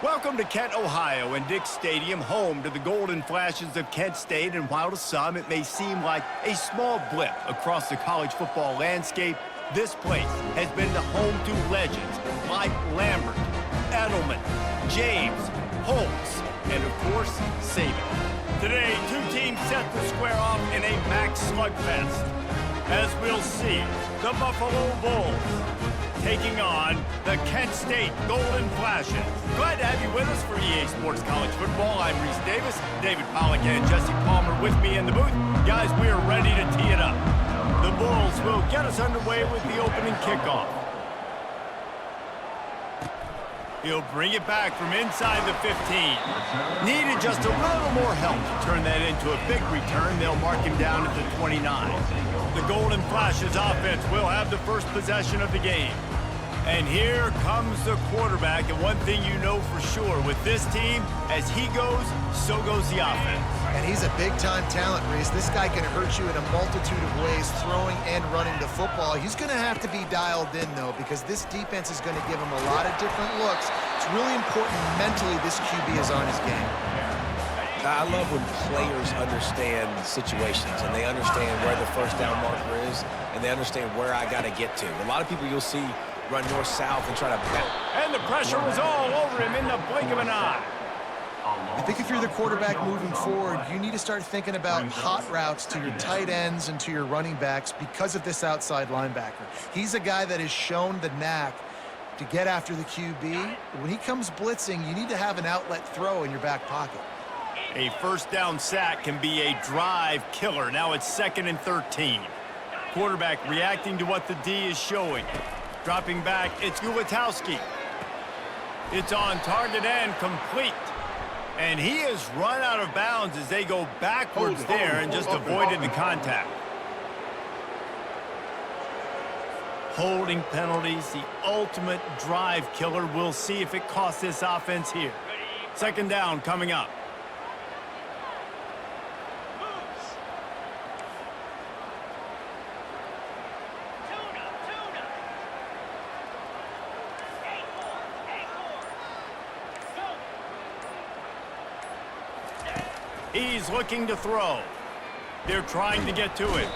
Welcome to Kent, Ohio, and Dick's Stadium, home to the Golden Flashes of Kent State. And while to some it may seem like a small blip across the college football landscape, this place has been the home to legends like Lambert, Edelman, James, Holtz, and of course, Saban. Today, two teams set to square off in a MAC slugfest. As we'll see, the Buffalo Bulls taking on the Kent State Golden Flashes. Glad to have you with us for EA Sports College Football. I'm Reese Davis, David Pollack and Jesse Palmer with me in the booth. Guys, we are ready to tee it up. The Bulls will get us underway with the opening kickoff. He'll bring it back from inside the 15. Needed just a little more help to turn that into a big return. They'll mark him down at the 29. The Golden Flashes offense will have the first possession of the game. And here comes the quarterback. And one thing you know for sure with this team, as he goes, so goes the offense. And he's a big-time talent, Reese. This guy can hurt you in a multitude of ways, throwing and running the football. He's going to have to be dialed in, though, because this defense is going to give him a lot of different looks. It's really important mentally this QB is on his game. I love when players understand situations and they understand where the first down marker is and they understand where I got to get to. A lot of people you'll see run north-south and try to back. And the pressure was all over him in the blink of an eye. I think if you're the quarterback moving forward, you need to start thinking about hot routes to your tight ends and to your running backs because of this outside linebacker. He's a guy that has shown the knack to get after the QB. When he comes blitzing, you need to have an outlet throw in your back pocket. A first down sack can be a drive killer. Now it's 2nd and 13. Quarterback reacting to what the D is showing. Dropping back, it's Gulitowski. It's on target and complete. And he has run out of bounds as they go backwards there and just avoided the contact. Holding penalties, the ultimate drive killer. We'll see if it costs this offense here. 2nd down coming up. He's looking to throw. They're trying to get to it.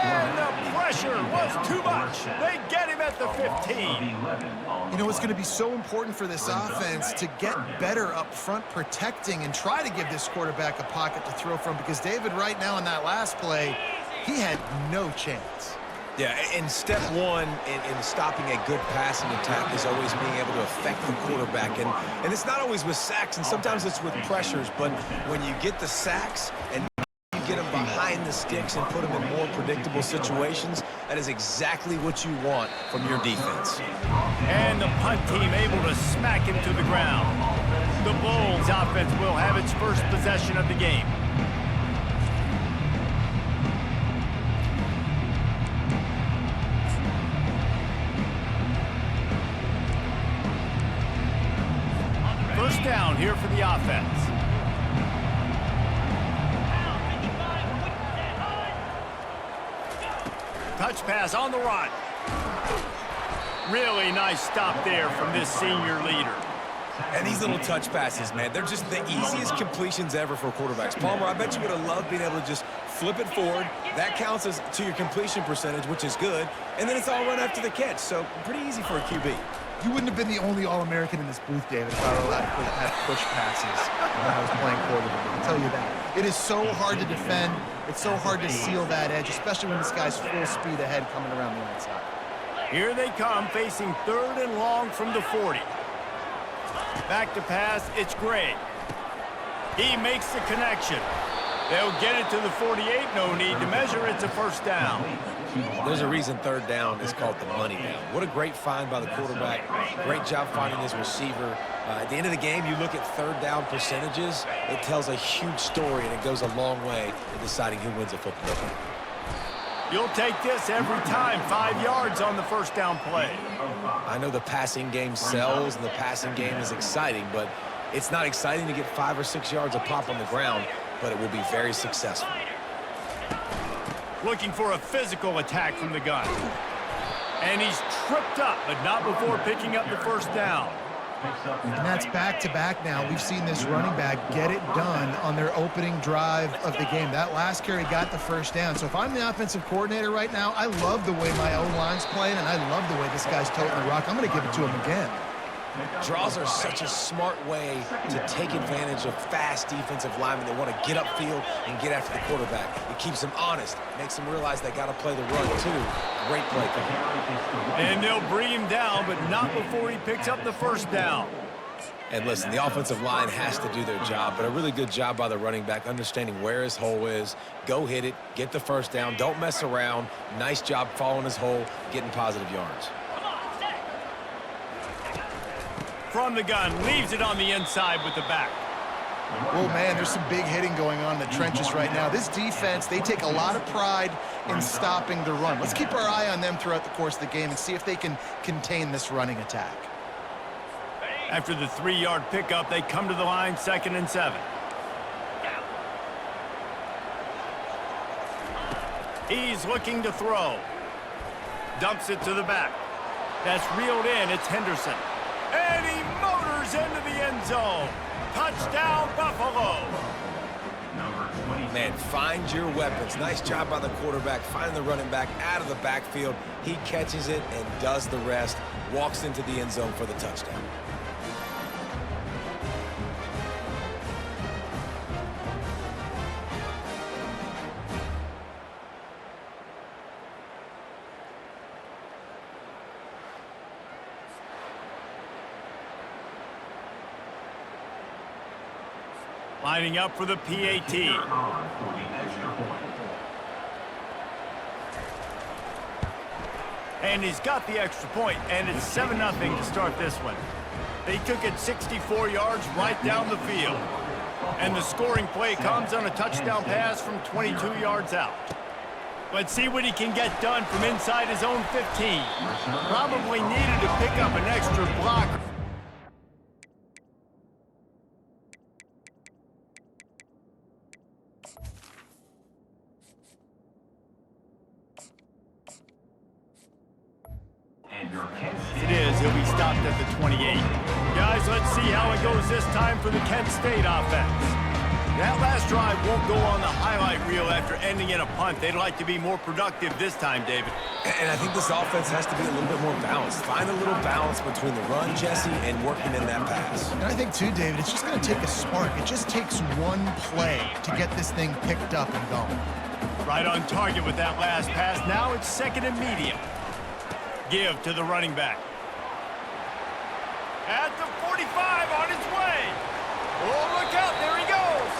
And the pressure was too much. They get him at the 15. You know, it's going to be so important for this offense to get better up front protecting and try to give this quarterback a pocket to throw from, because David, right now in that last play, he had no chance. Yeah, and step one in stopping a good passing attack is always being able to affect the quarterback. And it's not always with sacks, and sometimes it's with pressures. But when you get the sacks and you get them behind the sticks and put them in more predictable situations, that is exactly what you want from your defense. And the punt team able to smack him to the ground. The Bulls offense will have its first possession of the game. First down here for the offense. Touch pass on the run. Really nice stop there from this senior leader. And these little touch passes, man, they're just the easiest completions ever for quarterbacks. Palmer, I bet you would have loved being able to just flip it forward. That counts as to your completion percentage, which is good. And then it's all run after the catch, so pretty easy for a QB. You wouldn't have been the only All-American in this booth, David, if I were allowed to have push passes when I was playing quarterback. I'll tell you that. It is so hard to defend. It's so hard to seal that edge, especially when this guy's full speed ahead coming around the outside. Here they come, facing 3rd and long from the 40. Back to pass, it's Gray. He makes the connection. They'll get it to the 48, no need to measure, it's a first down. There's a reason 3rd down is called the money down. What a great find by the quarterback. Great job finding his receiver. At the end of the game, you look at 3rd down percentages. It tells a huge story, and it goes a long way in deciding who wins a football game. You'll take this every time. 5 yards on the first down play. I know the passing game sells, and the passing game is exciting, but it's not exciting to get 5 or 6 yards a pop on the ground, but it will be very successful. Looking for a physical attack from the gun. And he's tripped up, but not before picking up the first down. And that's back-to-back now. We've seen this running back get it done on their opening drive of the game. That last carry got the first down. So if I'm the offensive coordinator right now, I love the way my O-line's playing, and I love the way this guy's toting the rock. I'm going to give it to him again. Draws are such a smart way to take advantage of fast defensive linemen that want to get upfield and get after the quarterback. It keeps them honest, makes them realize they got to play the run too. Great play call. And they'll bring him down, but not before he picks up the first down. And listen, the offensive line has to do their job, but a really good job by the running back understanding where his hole is. Go hit it, get the first down, don't mess around. Nice job following his hole, getting positive yards. From the gun, leaves it on the inside with the back. Oh, man, there's some big hitting going on in the trenches right now. This defense, they take a lot of pride in stopping the run. Let's keep our eye on them throughout the course of the game and see if they can contain this running attack. After the 3-yard pickup, they come to the line, 2nd and 7. He's looking to throw. Dumps it to the back. That's reeled in. It's Henderson. And he motors into the end zone. Touchdown, Buffalo. Man, find your weapons. Nice job by the quarterback. Find the running back out of the backfield. He catches it and does the rest. Walks into the end zone for the touchdown. Lining up for the PAT. And he's got the extra point, and it's 7-0 to start this one. They took it 64 yards right down the field. And the scoring play comes on a touchdown pass from 22 yards out. Let's see what he can get done from inside his own 15. Probably needed to pick up an extra block. It is. He'll be stopped at the 28. Guys, let's see how it goes this time for the Kent State offense. That last drive won't go on the highlight reel after ending in a punt. They'd like to be more productive this time, David. And I think this offense has to be a little bit more balanced. Find a little balance between the run, Jesse, and working in that pass. And I think, too, David, it's just going to take a spark. It just takes one play to get this thing picked up and going. Right on target with that last pass. Now it's 2nd and medium. Give to the running back. At the 45 on his way. Oh, look out. There he goes.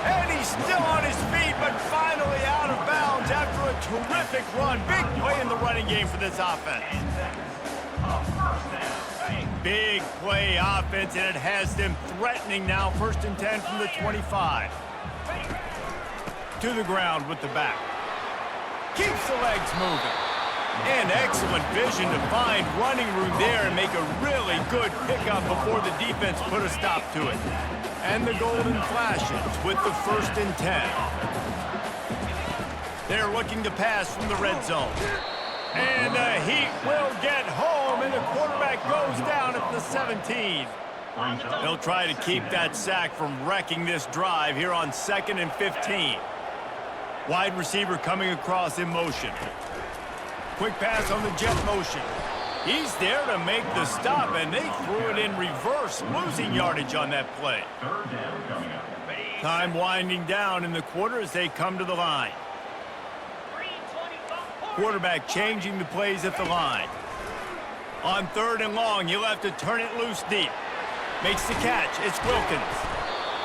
And he's still on his feet, but finally out of bounds after a terrific run. Big play in the running game for this offense. Big play offense, and it has them threatening now. 1st and 10 from the 25. To the ground with the back. Keeps the legs moving. And excellent vision to find running room there and make a really good pickup before the defense put a stop to it. And the golden flashes with the 1st and 10. They're looking to pass from the red zone. And the Heat will get home, and the quarterback goes down at the 17. They'll try to keep that sack from wrecking this drive here on 2nd and 15. Wide receiver coming across in motion. Quick pass on the jet motion. He's there to make the stop, and they threw it in reverse, losing yardage on that play. Time winding down in the quarter as they come to the line. Quarterback changing the plays at the line. On 3rd and long, he'll have to turn it loose deep. Makes the catch. It's Wilkins.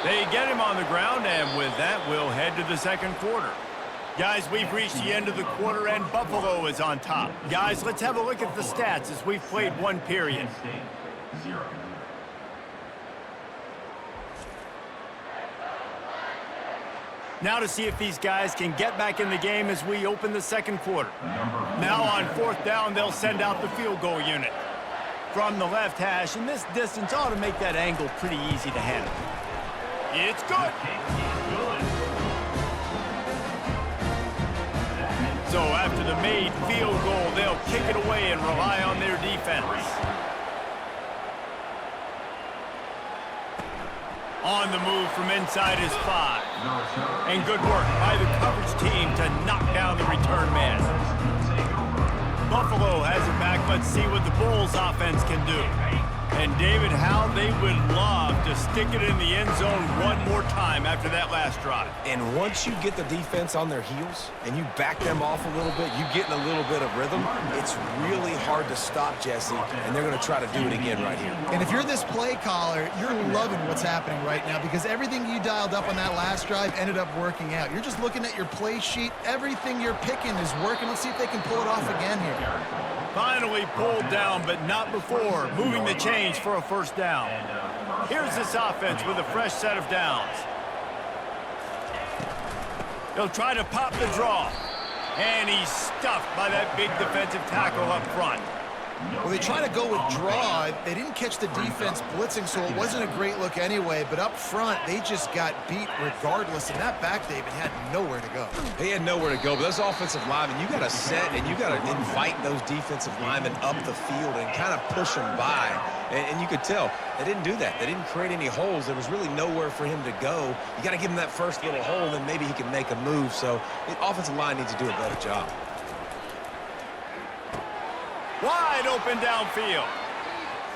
They get him on the ground, and with that, we'll head to the 2nd quarter. Guys, we've reached the end of the quarter, and Buffalo is on top. Guys, let's have a look at the stats as we've played one period. Now to see if these guys can get back in the game as we open the 2nd quarter. Now on 4th down, they'll send out the field goal unit. From the left hash, and this distance ought to make that angle pretty easy to handle. It's good. So after the made field goal, they'll kick it away and rely on their defense. On the move from inside his 5. And good work by the coverage team to knock down the return man. Buffalo has it back. Let's see what the Bulls offense can do. And David, how they would love to stick it in the end zone one more time after that last drive. And once you get the defense on their heels and you back them off a little bit, you get in a little bit of rhythm, it's really hard to stop, Jesse, and they're going to try to do it again right here. And if you're this play caller, you're loving what's happening right now because everything you dialed up on that last drive ended up working out. You're just looking at your play sheet. Everything you're picking is working. Let's see if they can pull it off again here. Finally pulled down, but not before moving the chains for a first down. Here's this offense with a fresh set of downs. They'll try to pop the draw. And he's stuffed by that big defensive tackle up front. Well, they try to go with draw. They didn't catch the defense blitzing, so it wasn't a great look anyway. But up front, they just got beat regardless. And that back, David, had nowhere to go. He had nowhere to go. But those offensive linemen, you got to set and you got to invite those defensive linemen up the field and kind of push them by. And you could tell they didn't do that. They didn't create any holes. There was really nowhere for him to go. You got to give him that first little hole, and then maybe he can make a move. So the offensive line needs to do a better job. Wide open downfield.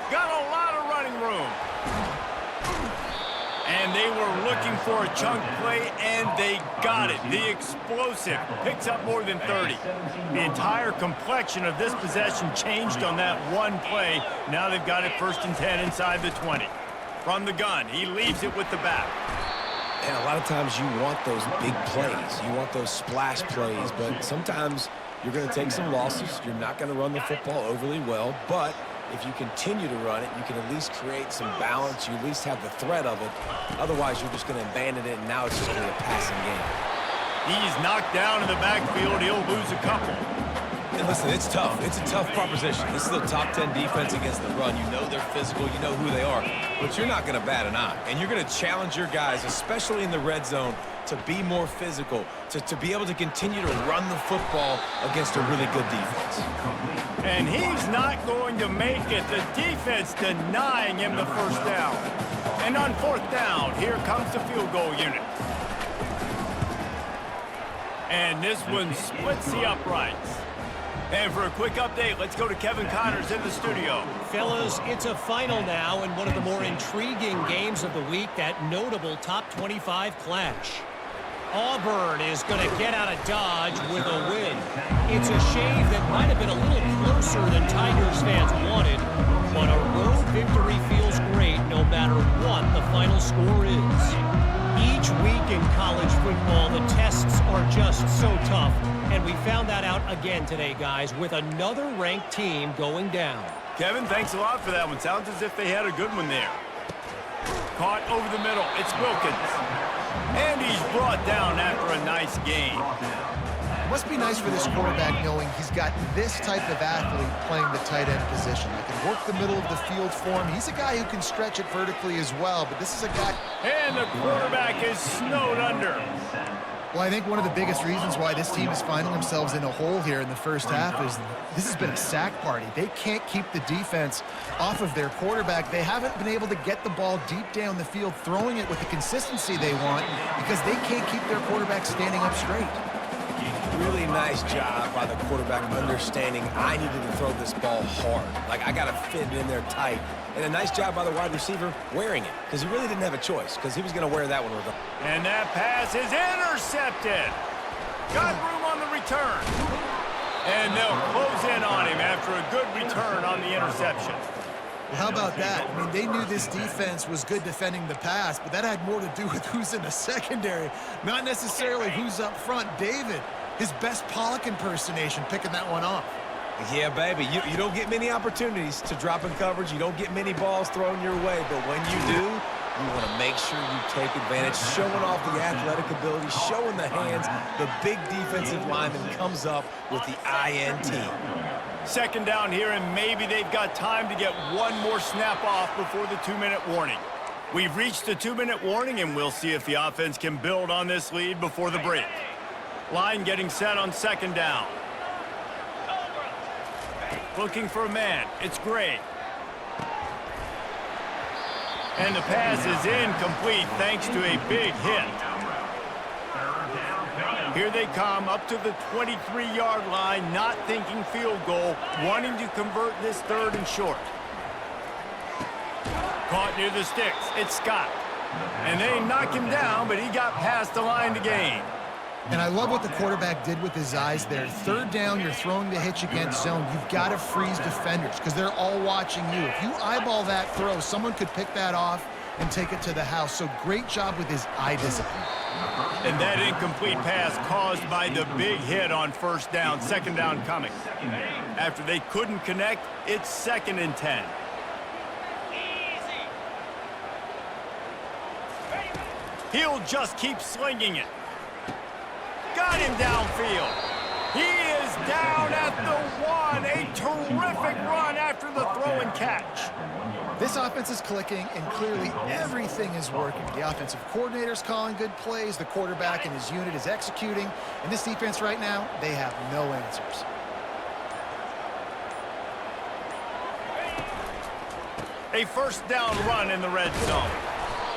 Got a lot of running room. And they were looking for a chunk play, and they got it. The explosive picks up more than 30. The entire complexion of this possession changed on that one play. Now they've got it 1st and 10 inside the 20. From the gun, he leaves it with the back. And a lot of times you want those big plays. You want those splash plays, but sometimes you're going to take some losses. You're not going to run the football overly well, but if you continue to run it, you can at least create some balance. You at least have the threat of it. Otherwise, you're just going to abandon it, and now it's just going to be a passing game. He's knocked down in the backfield. He'll lose a couple. And listen, it's tough. It's a tough proposition. This is a top 10 defense against the run. You know they're physical. You know who they are. But you're not going to bat an eye. And you're going to challenge your guys, especially in the red zone, to be more physical, to be able to continue to run the football against a really good defense. And he's not going to make it. The defense denying him the first down. And on 4th down, here comes the field goal unit. And this one splits the uprights. And for a quick update, let's go to Kevin Connors in the studio. Fellas, it's a final now in one of the more intriguing games of the week, that notable top 25 clash. Auburn is going to get out of Dodge with a win. It's a shave that might have been a little closer than Tigers fans wanted, but a road victory feels great no matter what the final score is. Each week in college football, the tests are just so tough, and we found that out again today, guys, with another ranked team going down. Kevin, thanks a lot for that one. Sounds as if they had a good one there. Caught over the middle. It's Wilkins. And he's brought down after a nice game. It must be nice for this quarterback knowing he's got this type of athlete playing the tight end position. That can work the middle of the field for him. He's a guy who can stretch it vertically as well, but this is a guy... And the quarterback is snowed under. Well, I think one of the biggest reasons why this team is finding themselves in a hole here in the first half is this has been a sack party. They can't keep the defense off of their quarterback. They haven't been able to get the ball deep down the field, throwing it with the consistency they want because they can't keep their quarterback standing up straight. Really nice job by the quarterback understanding I needed to throw this ball hard. Like, I got to fit it in there tight. And a nice job by the wide receiver wearing it, because he really didn't have a choice, because he was going to wear that one with him. And that pass is intercepted. Got room on the return. And they'll close in on him after a good return on the interception. Well, how about that? I mean, they knew this defense was good defending the pass, but that had more to do with who's in the secondary, not necessarily who's up front. David, his best Pollock impersonation, picking that one off. Yeah, baby, you don't get many opportunities to drop in coverage. You don't get many balls thrown your way, but when you do, you want to make sure you take advantage, showing off the athletic ability, showing the hands. The big defensive lineman comes up with the INT. 2nd down here, and maybe they've got time to get one more snap off before the 2-minute warning. We've reached the 2-minute warning, and we'll see if the offense can build on this lead before the break. Line getting set on 2nd down. Looking for a man. It's Gray. And the pass is incomplete thanks to a big hit. Here they come up to the 23-yard line, not thinking field goal, wanting to convert this 3rd and short. Caught near the sticks. It's Scott. And they knock him down, but he got past the line to gain. And I love what the quarterback did with his eyes there. 3rd down, you're throwing the hitch against zone. You've got to freeze defenders because they're all watching you. If you eyeball that throw, someone could pick that off and take it to the house. So great job with his eye discipline. And that incomplete pass caused by the big hit on 1st down, 2nd down coming. After they couldn't connect, it's 2nd and 10. He'll just keep slinging it. Got him downfield. He is down at the 1. A terrific run after the throw and catch. This offense is clicking, and clearly everything is working. The offensive coordinator's calling good plays. The quarterback and his unit is executing. And this defense right now, they have no answers. A 1st down run in the red zone.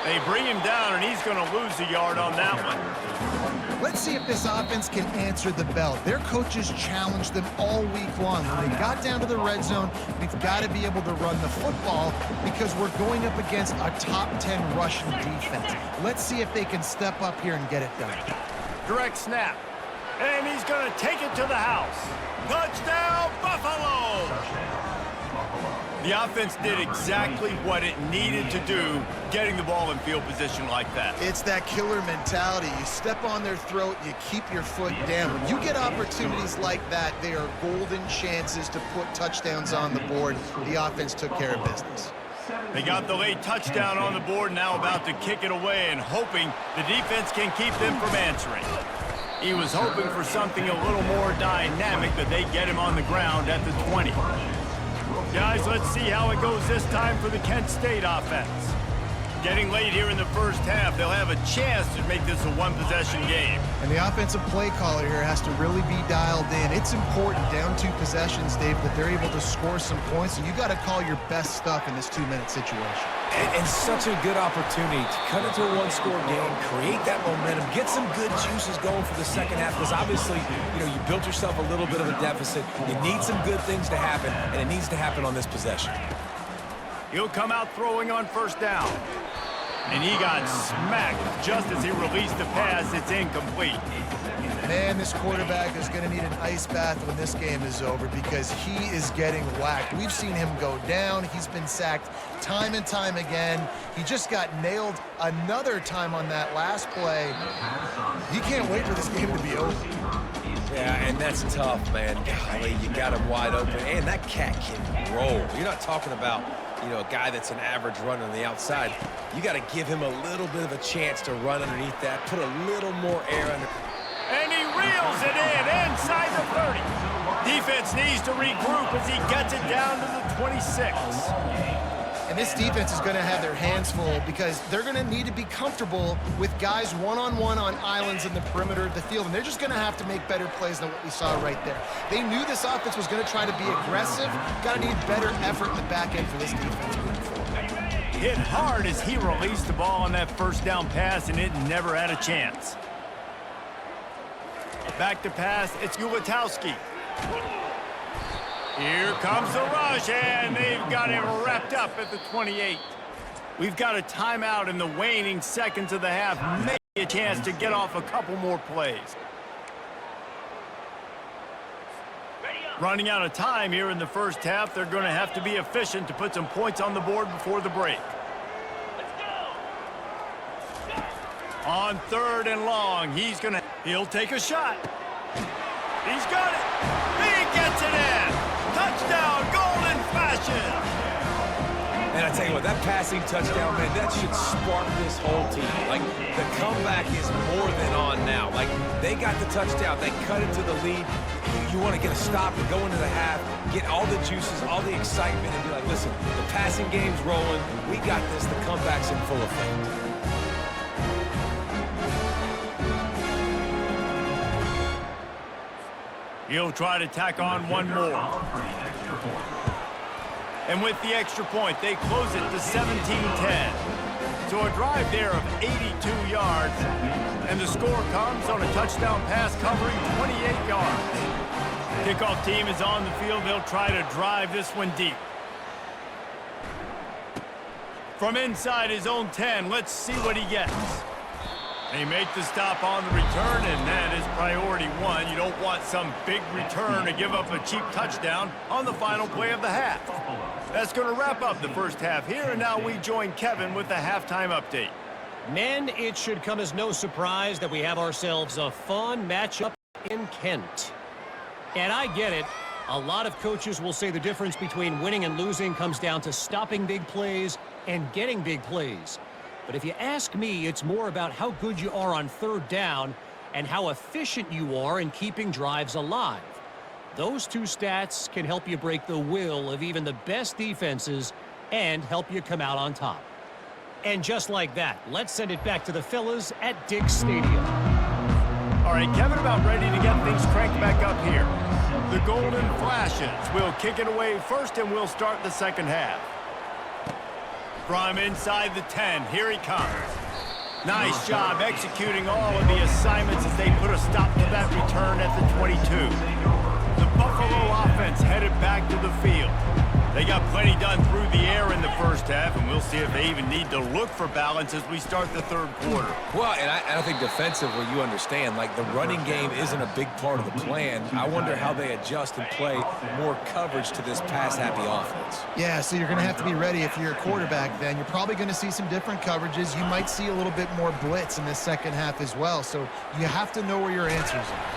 They bring him down, and he's going to lose a yard on that one. Let's see if this offense can answer the bell. Their coaches challenged them all week long. When they got down to the red zone, we've got to be able to run the football because we're going up against a top 10 rushing defense. Let's see if they can step up here and get it done. Direct snap. And he's going to take it to the house. Touchdown, Buffalo! The offense did exactly what it needed to do, getting the ball in field position like that. It's that killer mentality. You step on their throat, you keep your foot down. When you get opportunities like that, they are golden chances to put touchdowns on the board. The offense took care of business. They got the late touchdown on the board, now about to kick it away and hoping the defense can keep them from answering. He was hoping for something a little more dynamic, but they get him on the ground at the 20. Guys, let's see how it goes this time for the Kent State offense. Getting late here in the 1st half, they'll have a chance to make this a one-possession game. And the offensive play caller here has to really be dialed in. It's important down 2 possessions, Dave, that they're able to score some points. And you got to call your best stuff in this 2-minute situation. And such a good opportunity to cut into a 1-score game, create that momentum, get some good juices going for the 2nd half. Because obviously, you built yourself a little bit of a deficit. You need some good things to happen, and it needs to happen on this possession. He'll come out throwing on 1st down. And he got smacked just as he released the pass. It's incomplete. Man, this quarterback is going to need an ice bath when this game is over because he is getting whacked. We've seen him go down. He's been sacked time and time again. He just got nailed another time on that last play. He can't wait for this game to be over. Yeah, and that's tough, man. Golly, you got him wide open. And that cat can roll. You're not talking about, a guy that's an average runner on the outside. You got to give him a little bit of a chance to run underneath that, put a little more air under. And he reels it in inside the 30. Defense needs to regroup as he gets it down to the 26. And this defense is going to have their hands full because they're going to need to be comfortable with guys one-on-one on islands in the perimeter of the field. And they're just going to have to make better plays than what we saw right there. They knew this offense was going to try to be aggressive. Got to need better effort in the back end for this defense moving forward. Hit hard as he released the ball on that 1st down pass, and it never had a chance. Back to pass, it's Ulatowski. Here comes the rush, and they've got him wrapped up at the 28. We've got a timeout in the waning seconds of the half. Maybe a chance to get off a couple more plays. Running out of time here in the 1st half. They're going to have to be efficient to put some points on the board before the break. On 3rd and long, he'll take a shot. He's got it. He gets it in. Touchdown, Golden Flashes. And I tell you what, that passing touchdown, man, that should spark this whole team. Like, the comeback is more than on now. Like, they got the touchdown. They cut into the lead. You want to get a stop and go into the half, get all the juices, all the excitement, and be like, listen, the passing game's rolling. We got this. The comeback's in full effect. He'll try to tack on one more. And with the extra point, they close it to 17-10. So a drive there of 82 yards, and the score comes on a touchdown pass covering 28 yards. Kickoff team is on the field. They'll try to drive this one deep. From inside his own 10, let's see what he gets. They make the stop on the return, and that is priority one. You don't want some big return to give up a cheap touchdown on the final play of the half. That's going to wrap up the first half here, and now we join Kevin with the halftime update. Men, it should come as no surprise that we have ourselves a fun matchup in Kent. And I get it. A lot of coaches will say the difference between winning and losing comes down to stopping big plays and getting big plays. But if you ask me, it's more about how good you are on third down and how efficient you are in keeping drives alive. Those two stats can help you break the will of even the best defenses and help you come out on top. And just like that, let's send it back to the fellas at Diggs Stadium. All right, Kevin, about ready to get things cranked back up here. The Golden Flashes will kick it away first, and we'll start the second half. From inside the 10, here he comes. Nice job executing all of the assignments as they put a stop to that return at the 22. The Buffalo offense headed back to the field. They got plenty done through the air in the first half, and we'll see if they even need to look for balance as we start the third quarter. Well, and I think defensively, you understand, like the running game isn't a big part of the plan. I wonder how they adjust and play more coverage to this pass-happy offense. Yeah, so you're going to have to be ready if you're a quarterback then. You're probably going to see some different coverages. You might see a little bit more blitz in this second half as well, so you have to know where your answers are.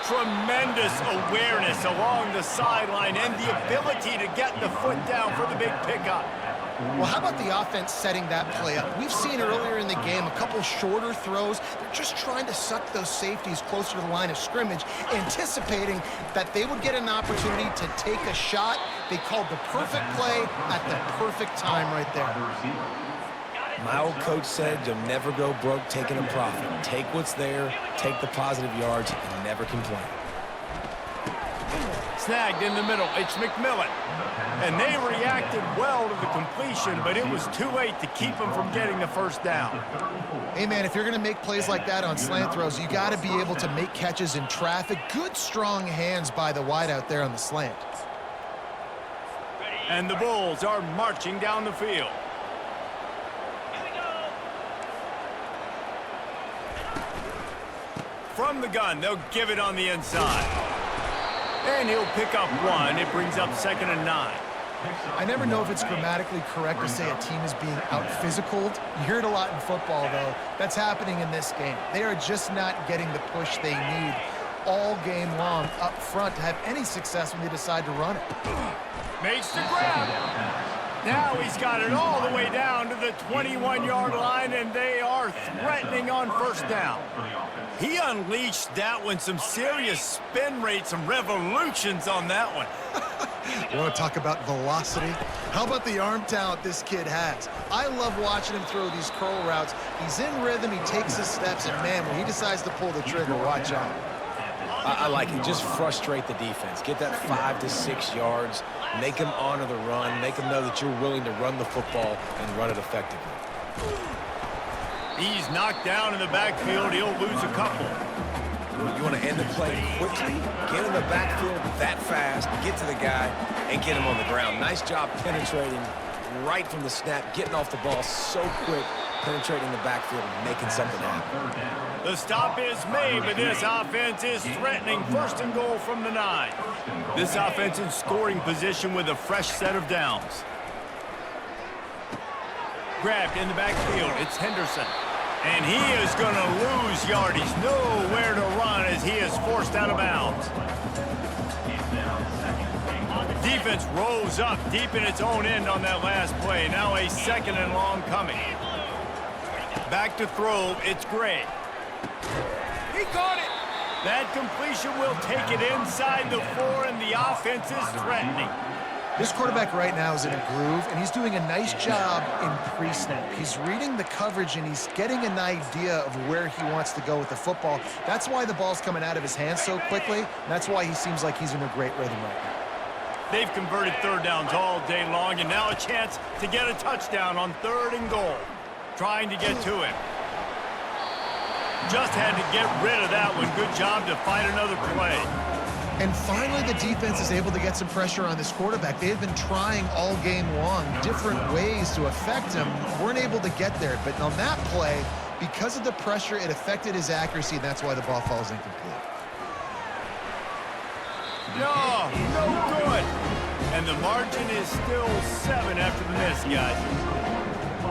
Tremendous awareness along the sideline and the ability to get the foot down for the big pickup. Well, how about the offense setting that play up? We've seen earlier in the game a couple shorter throws. They're just trying to suck those safeties closer to the line of scrimmage, anticipating that they would get an opportunity to take a shot. They called the perfect play at the perfect time right there. My old coach said you'll never go broke taking a profit. Take what's there, take the positive yards, and never complain. Snagged in the middle, it's McMillan. And they reacted well to the completion, but it was too late to keep them from getting the first down. Hey, man, if you're going to make plays like that on slant throws, you got to be able to make catches in traffic. Good, strong hands by the wide out there on the slant. And the Bulls are marching down the field. From the gun, they'll give it on the inside. And he'll pick up one. It brings up 2nd and 9. I never know if it's grammatically correct to say a team is being out-physicaled. You hear it a lot in football, though. That's happening in this game. They are just not getting the push they need all game long up front to have any success when they decide to run it. Makes the grab. Now he's got it all the way down to the 21-yard line, and they are threatening on first down. He unleashed that one, some serious spin rate, some revolutions on that one. You want to talk about velocity? How about the arm talent this kid has? I love watching him throw these curl routes. He's in rhythm, he takes his steps, and man, when he decides to pull the trigger, watch out. I like it. Just frustrate the defense. Get that 5 to 6 yards. Make them honor the run. Make them know that you're willing to run the football and run it effectively. He's knocked down in the backfield. He'll lose a couple. You want to end the play quickly, get in the backfield that fast, get to the guy, and get him on the ground. Nice job penetrating right from the snap, getting off the ball so quick, penetrating the backfield and making something happen. The stop is made, but this offense is threatening 1st and goal from the 9. This offense in scoring position with a fresh set of downs. Grabbed in the backfield, it's Henderson. And he is going to lose yardage. Nowhere to run as he is forced out of bounds. Defense rolls up deep in its own end on that last play. Now a 2nd and long coming. Back to throw, it's Gray. He caught it. That completion will take it inside the 4, and the offense is threatening. This quarterback right now is in a groove, and he's doing a nice job in pre-snap. He's reading the coverage, and he's getting an idea of where he wants to go with the football. That's why the ball's coming out of his hands so quickly, and that's why he seems like he's in a great rhythm right now. They've converted third downs all day long, and now a chance to get a touchdown on 3rd and goal. Trying to get to him. Just had to get rid of that one. Good job to find another play. And finally, the defense is able to get some pressure on this quarterback. They had been trying all game long different ways to affect him. Weren't able to get there. But on that play, because of the pressure, it affected his accuracy, and that's why the ball falls incomplete. No, no good. And the margin is still 7 after the miss, guys.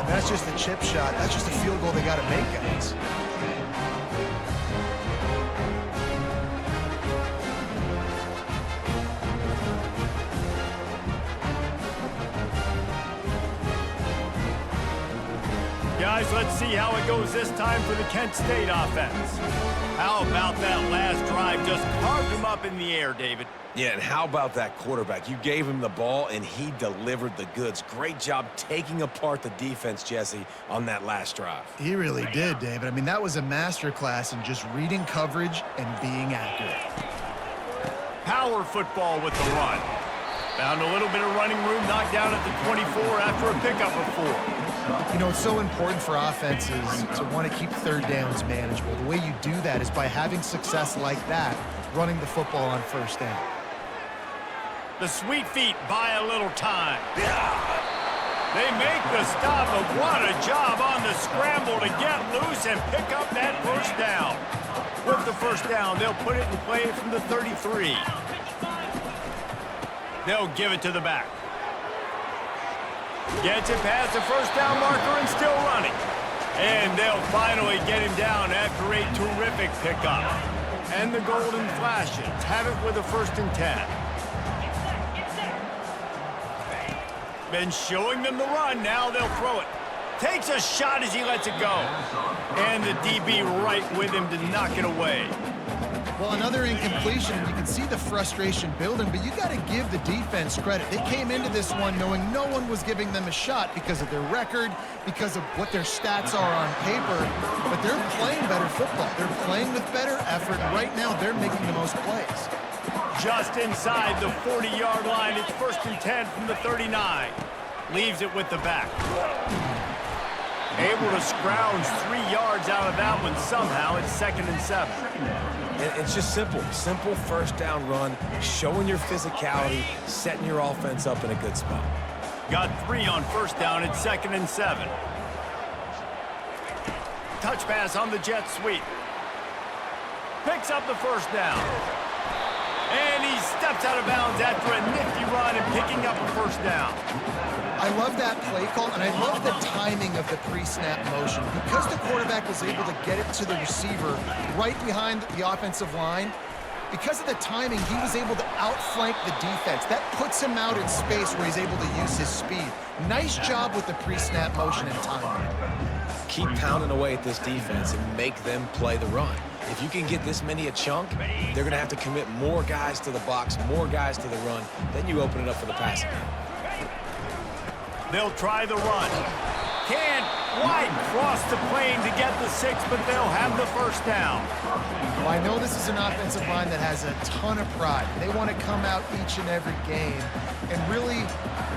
That's just a chip shot. That's just a field goal they got to make, guys. Guys, let's see how it goes this time for the Kent State offense. How about that last drive? Just carved him up in the air, David. Yeah, and how about that quarterback? You gave him the ball, and he delivered the goods. Great job taking apart the defense, Jesse, on that last drive. He really did, David. I mean, that was a masterclass in just reading coverage and being accurate. Power football with the run. Found a little bit of running room, knocked down at the 24 after a pickup of 4. You know, it's so important for offenses to want to keep third downs manageable. The way you do that is by having success like that, running the football on 1st down. The sweet feet buy a little time. They make the stop, but what a job on the scramble to get loose and pick up that 1st down. With the 1st down, they'll put it in play from the 33. They'll give it to the back. Gets it past the 1st down marker and still running. And they'll finally get him down after a terrific pickup. And the Golden Flashes have it with a 1st and 10. Been showing them the run, now they'll throw it. Takes a shot as he lets it go. And the DB right with him to knock it away. Well, another incompletion. You can see the frustration building, but you got to give the defense credit. They came into this one knowing no one was giving them a shot because of their record, because of what their stats are on paper, but they're playing better football. They're playing with better effort. Right now, they're making the most plays. Just inside the 40-yard line, it's 1st and 10 from the 39. Leaves it with the back. Able to scrounge 3 yards out of that one somehow. It's 2nd and 7. And it's just simple 1st down run, showing your physicality, setting your offense up in a good spot. Got 3 on 1st down. It's 2nd and 7. Touch pass on the jet sweep. Picks up the 1st down. And he steps out of bounds after a nifty run and picking up a 1st down. I love that play call, and I love the timing of the pre-snap motion. Because the quarterback was able to get it to the receiver right behind the offensive line, because of the timing, he was able to outflank the defense. That puts him out in space where he's able to use his speed. Nice job with the pre-snap motion and timing. Keep pounding away at this defense and make them play the run. If you can get this many a chunk, they're going to have to commit more guys to the box, more guys to the run. Then you open it up for the passing game. They'll try the run. Can't quite cross the plane to get the 6, but they'll have the 1st down. Well, I know this is an offensive line that has a ton of pride. They want to come out each and every game and really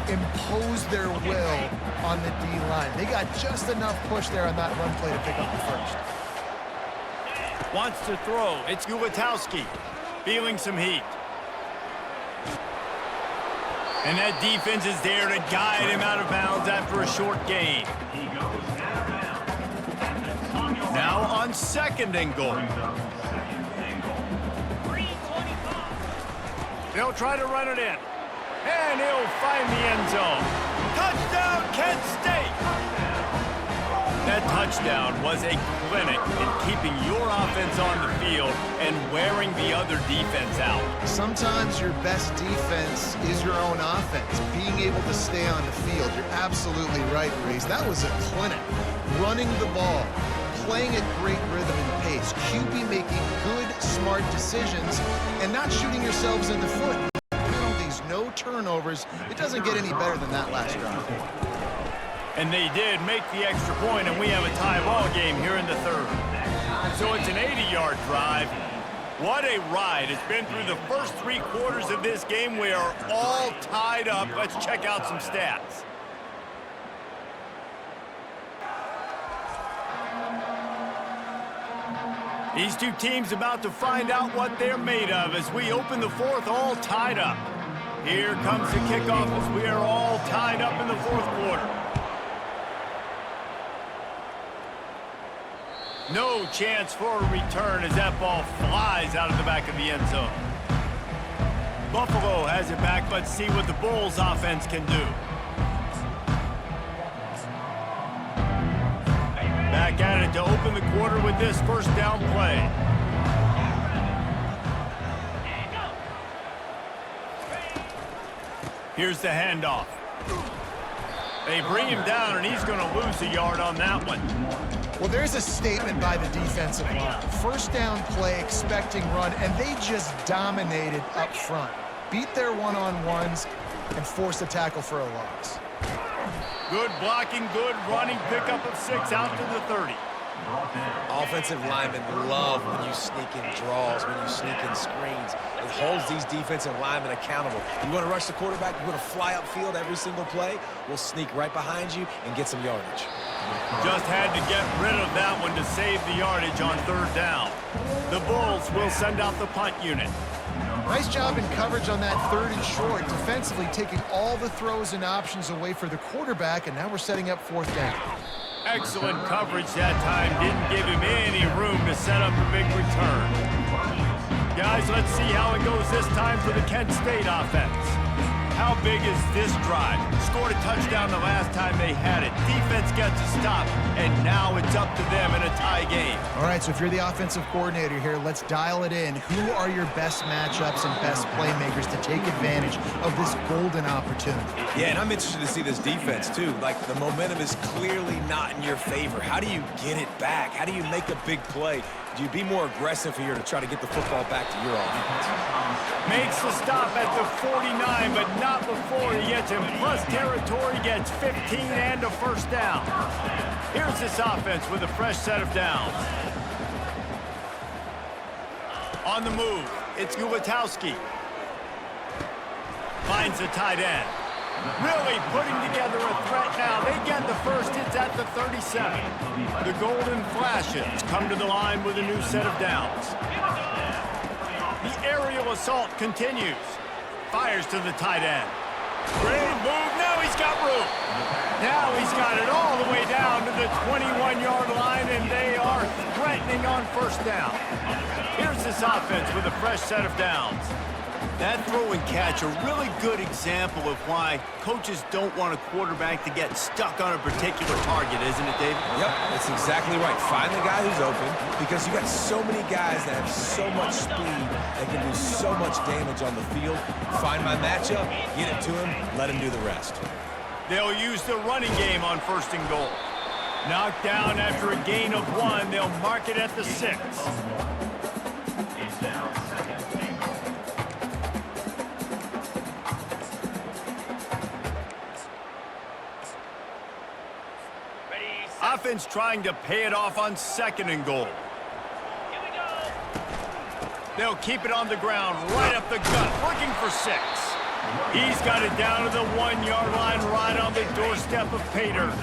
impose their will on the D-line. They got just enough push there on that run play to pick up the 1st. Wants to throw. It's Ulatowski. Feeling some heat. And that defense is there to guide him out of bounds after a short gain. Now on 2nd and goal. They'll try to run it in. And he'll find the end zone. Touchdown, Kent State! That touchdown was a clinic in keeping your offense on the field and wearing the other defense out. Sometimes your best defense is your own offense, being able to stay on the field. You're absolutely right, Reese. That was a clinic. Running the ball, playing at great rhythm and pace, QB making good, smart decisions, and not shooting yourselves in the foot. Penalties, no turnovers. It doesn't get any better than that last drive. And they did make the extra point, and we have a tie ball game here in the 3rd. So it's an 80-yard drive. What a ride. It's been through the first 3 quarters of this game. We are all tied up. Let's check out some stats. These two teams about to find out what they're made of as we open the fourth, all tied up. Here comes the kickoff as we are all tied up in the fourth quarter. No chance for a return as that ball flies out of the back of the end zone. Buffalo has it back. Let's see what the Bulls offense can do. Back at it to open the quarter with this first down play. Here's the handoff. They bring him down, and he's going to lose a yard on that one. Well, there's a statement by the defensive line. First down play, expecting run, and they just dominated up front. Beat their one-on-ones and forced a tackle for a loss. Good blocking, good running, pickup of 6 out to the 30. Offensive linemen love when you sneak in draws, when you sneak in screens. It holds these defensive linemen accountable. You want to rush the quarterback, you want to fly upfield every single play, we'll sneak right behind you and get some yardage. Just had to get rid of that one to save the yardage on 3rd down. The Bulls will send out the punt unit. Nice job in coverage on that 3rd and short, defensively taking all the throws and options away for the quarterback, and now we're setting up 4th down. Excellent coverage that time. Didn't give him any room to set up a big return. Guys, let's see how it goes this time for the Kent State offense. How big is this drive? Scored a touchdown the last time they had it. Defense gets a stop, and now it's up to them in a tie game. All right, so if you're the offensive coordinator here, let's dial it in. Who are your best matchups and best playmakers to take advantage of this golden opportunity? Yeah, and I'm interested to see this defense, too. Like, the momentum is clearly not in your favor. How do you get it back? How do you make a big play? Do you be more aggressive here to try to get the football back to your offense? Makes the stop at the 49, but not before he gets in plus territory, gets 15 and a first down. Here's this offense with a fresh set of downs. On the move, it's Gulatowski. Finds the tight end. Really putting together a threat now. They get the first. It's at the 37. The Golden Flashes come to the line with a new set of downs. The aerial assault continues. Fires to the tight end. Great move. Now he's got room. Now he's got it all the way down to the 21-yard line, and they are threatening on first down. Here's this offense with a fresh set of downs. That throw and catch, a really good example of why coaches don't want a quarterback to get stuck on a particular target, isn't it, David? Yep, that's exactly right. Find the guy who's open, because you got so many guys that have so much speed that can do so much damage on the field. Find my matchup, get it to him, let him do the rest. They'll use the running game on 1st and goal. Knocked down after a gain of 1. They'll mark it at the 6. Offense trying to pay it off on 2nd and goal. They'll keep it on the ground, right up the gut, looking for 6. He's got it down to the 1-yard line, right on the doorstep of Pater.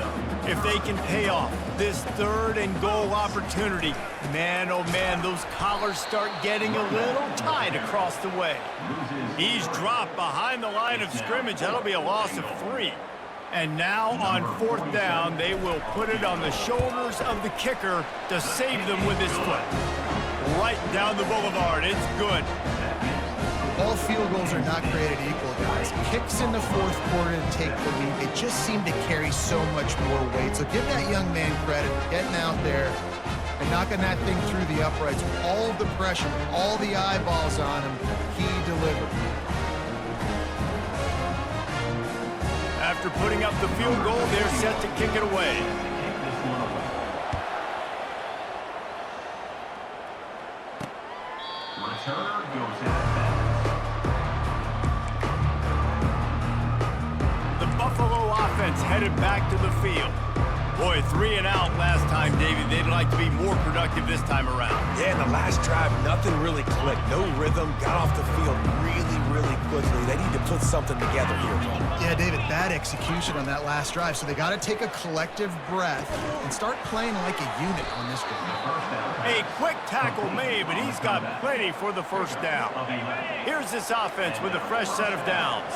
If they can pay off this 3rd and goal opportunity, man, oh man, those collars start getting a little tight across the way. He's dropped behind the line of scrimmage. That'll be a loss of 3. And now on 4th down, they will put it on the shoulders of the kicker to save them with his foot. Right down the boulevard. It's good. All field goals are not created equal, guys. Kicks in the 4th quarter to take the lead. They just seem to carry so much more weight. So give that young man credit for getting out there and knocking that thing through the uprights with all of the pressure, all the eyeballs on him. He delivered. After putting up the field goal, they're set to kick it away. The Buffalo offense headed back to the field. Boy, Boy, 3 and out last time, David. They'd like to be more productive this time around. Yeah, in the last drive, nothing really clicked. No rhythm, got off the field really quickly. They need to put something together here, bro. Yeah, David, bad execution on that last drive. So they got to take a collective breath and start playing like a unit on this drive. A quick tackle made, but he's got plenty for the first down. Here's this offense with a fresh set of downs.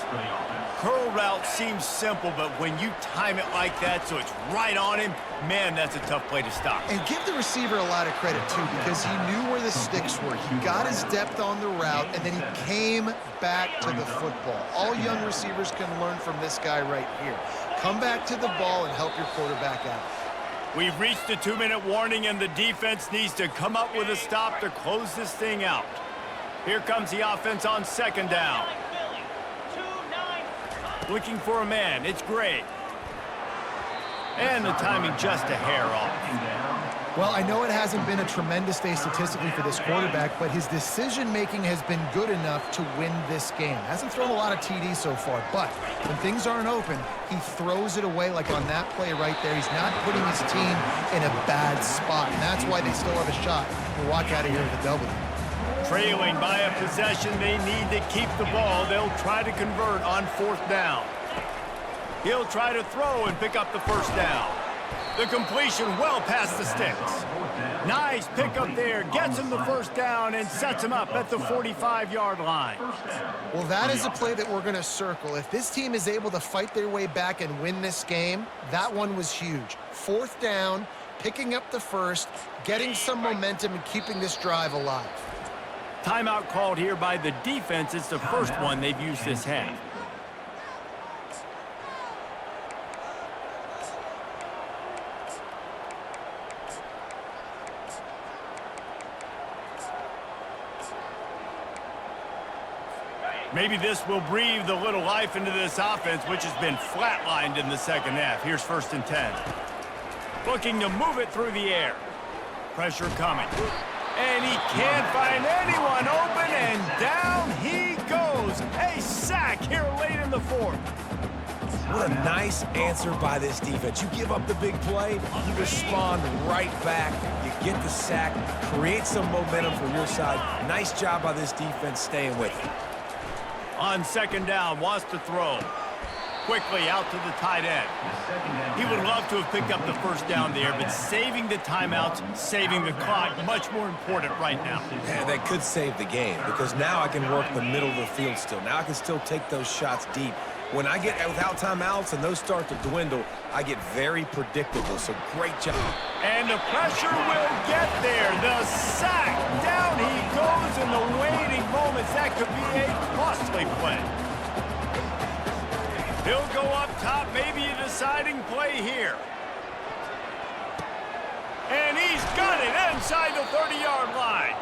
Curl route seems simple, but when you time it like that so it's right on him, man, that's a tough play to stop. And give the receiver a lot of credit, too, because he knew where the sticks were. He got his depth on the route, and then he came back to the football. All young receivers can learn from this guy right here. Come back to the ball and help your quarterback out. We've reached the 2-minute warning, and the defense needs to come up with a stop to close this thing out. Here comes the offense on second down. Looking for a man. It's Gray. And the timing just a hair off. Well, I know it hasn't been a tremendous day statistically for this quarterback, but his decision-making has been good enough to win this game. Hasn't thrown a lot of TDs so far, but when things aren't open, he throws it away like on that play right there. He's not putting his team in a bad spot, and that's why they still have a shot to walk out of here with a W. Trailing by a possession, they need to keep the ball. They'll try to convert on fourth down. He'll try to throw and pick up the first down. The completion well past the sticks. Nice pickup there. Gets him the first down and sets him up at the 45-yard line. Well, that is a play that we're going to circle. If this team is able to fight their way back and win this game, that one was huge. Fourth down, picking up the first, getting some momentum and keeping this drive alive. Timeout called here by the defense. It's the first one they've used this half. Maybe this will breathe a little life into this offense, which has been flatlined in the second half. Here's 1st and 10. Looking to move it through the air. Pressure coming. And he can't find anyone open, and down he goes. A sack here late in the fourth. What a nice answer by this defense. You give up the big play, you respond right back. You get the sack, create some momentum for your side. Nice job by this defense staying with it. On second down, wants to throw. Quickly out to the tight end. He would love to have picked up the first down there, but saving the timeouts, saving the clock, much more important right now. Yeah, that could save the game because now I can work the middle of the field still. Now I can still take those shots deep. When I get without timeouts and those start to dwindle, I get very predictable, so great job. And the pressure will get there. The sack, down he goes in the waiting moments. That could be a costly play. He'll go up top, maybe a deciding play here. And he's got it inside the 30-yard line.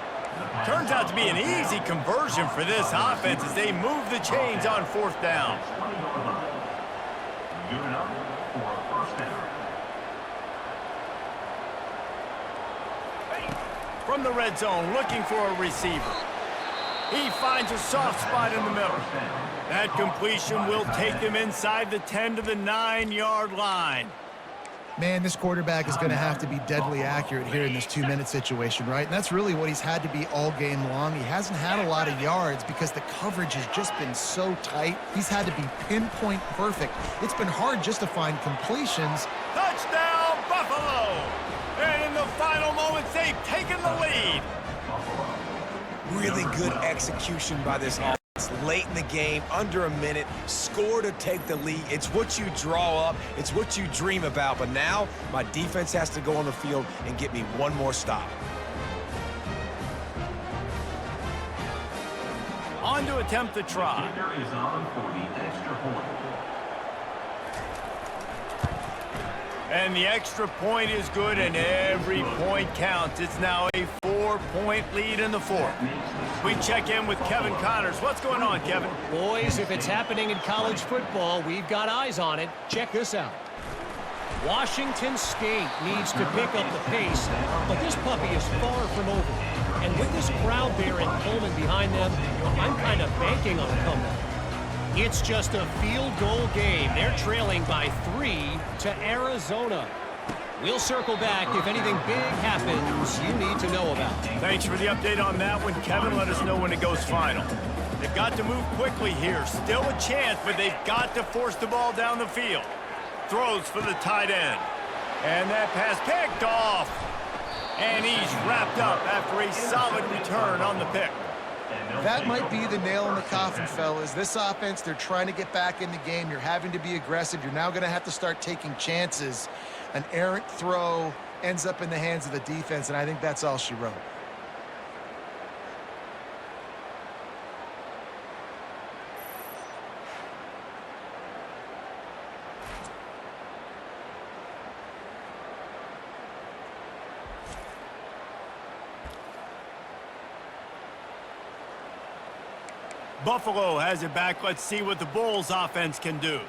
Turns out to be an easy conversion for this offense as they move the chains on fourth down. From the red zone, looking for a receiver. He finds a soft spot in the middle. That completion will take them inside the 10 to the 9-yard line. Man, this quarterback is going to have to be deadly accurate here in this 2-minute situation, right? And that's really what he's had to be all game long. He hasn't had a lot of yards because the coverage has just been so tight. He's had to be pinpoint perfect. It's been hard just to find completions. Touchdown, Buffalo! And in the final moments, they've taken the lead. Really good execution by this offense. Late in the game, under a minute, score to take the lead. It's what you draw up. It's what you dream about. But now, my defense has to go on the field and get me one more stop. On to attempt the try. And the extra point is good, and every point counts. It's now a 4-point lead in the fourth. We check in with Kevin Connors. What's going on, Kevin? Boys, if it's happening in college football, we've got eyes on it. Check this out. Washington State needs to pick up the pace, but this puppy is far from over. And with this crowd there in Pullman behind them, I'm kind of banking on a comeback. It's just a field goal game. They're trailing by 3 to Arizona. We'll circle back if anything big happens you need to know about. Thanks for the update on that one, Kevin. Let us know when it goes final. They've got to move quickly here. Still a chance, but they've got to force the ball down the field. Throws for the tight end. And that pass picked off. And he's wrapped up after a solid return on the pick. That might be the nail in the coffin, fellas. This offense, they're trying to get back in the game. You're having to be aggressive. You're now going to have to start taking chances. An errant throw ends up in the hands of the defense, and I think that's all she wrote. Buffalo has it back. Let's see what the Bulls offense can do.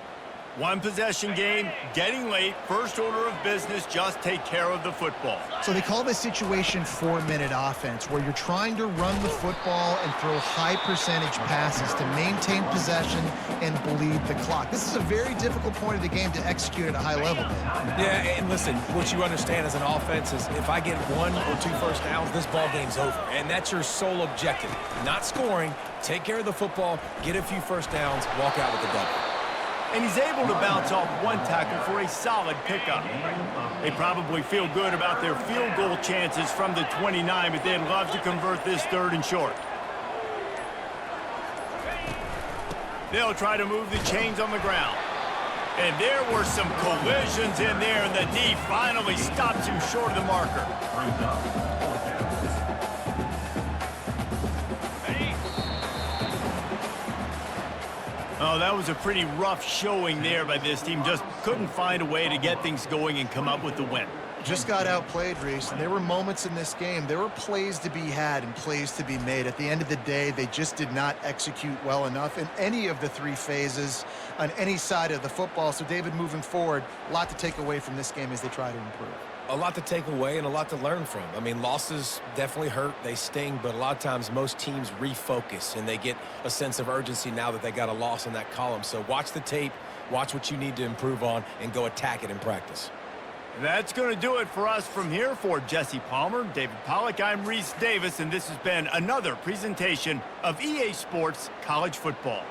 One possession game, getting late, first order of business, just take care of the football. So they call this situation 4-minute offense, where you're trying to run the football and throw high percentage passes to maintain possession and bleed the clock. This is a very difficult point of the game to execute at a high level, man. Yeah, and listen, what you understand as an offense is if I get 1 or 2 first downs, this ball game's over. And that's your sole objective. Not scoring, take care of the football, get a few first downs, walk out with the double. And he's able to bounce off one tackle for a solid pickup. They probably feel good about their field goal chances from the 29, but they'd love to convert this 3rd and short. They'll try to move the chains on the ground. And there were some collisions in there, and the D finally stops him short of the marker. Oh, that was a pretty rough showing there by this team. Just couldn't find a way to get things going and come up with the win. Just got outplayed, Reese, and there were moments in this game. There were plays to be had and plays to be made. At the end of the day, they just did not execute well enough in any of the 3 phases on any side of the football. So, David, moving forward, a lot to take away from this game as they try to improve. A lot to take away and a lot to learn from. I mean, losses definitely hurt, they sting, but a lot of times most teams refocus and they get a sense of urgency now that they got a loss in that column. So watch the tape, watch what you need to improve on, and go attack it in practice. That's going to do it for us from here. For Jesse Palmer, David Pollack, I'm Reese Davis, and this has been another presentation of EA Sports College Football.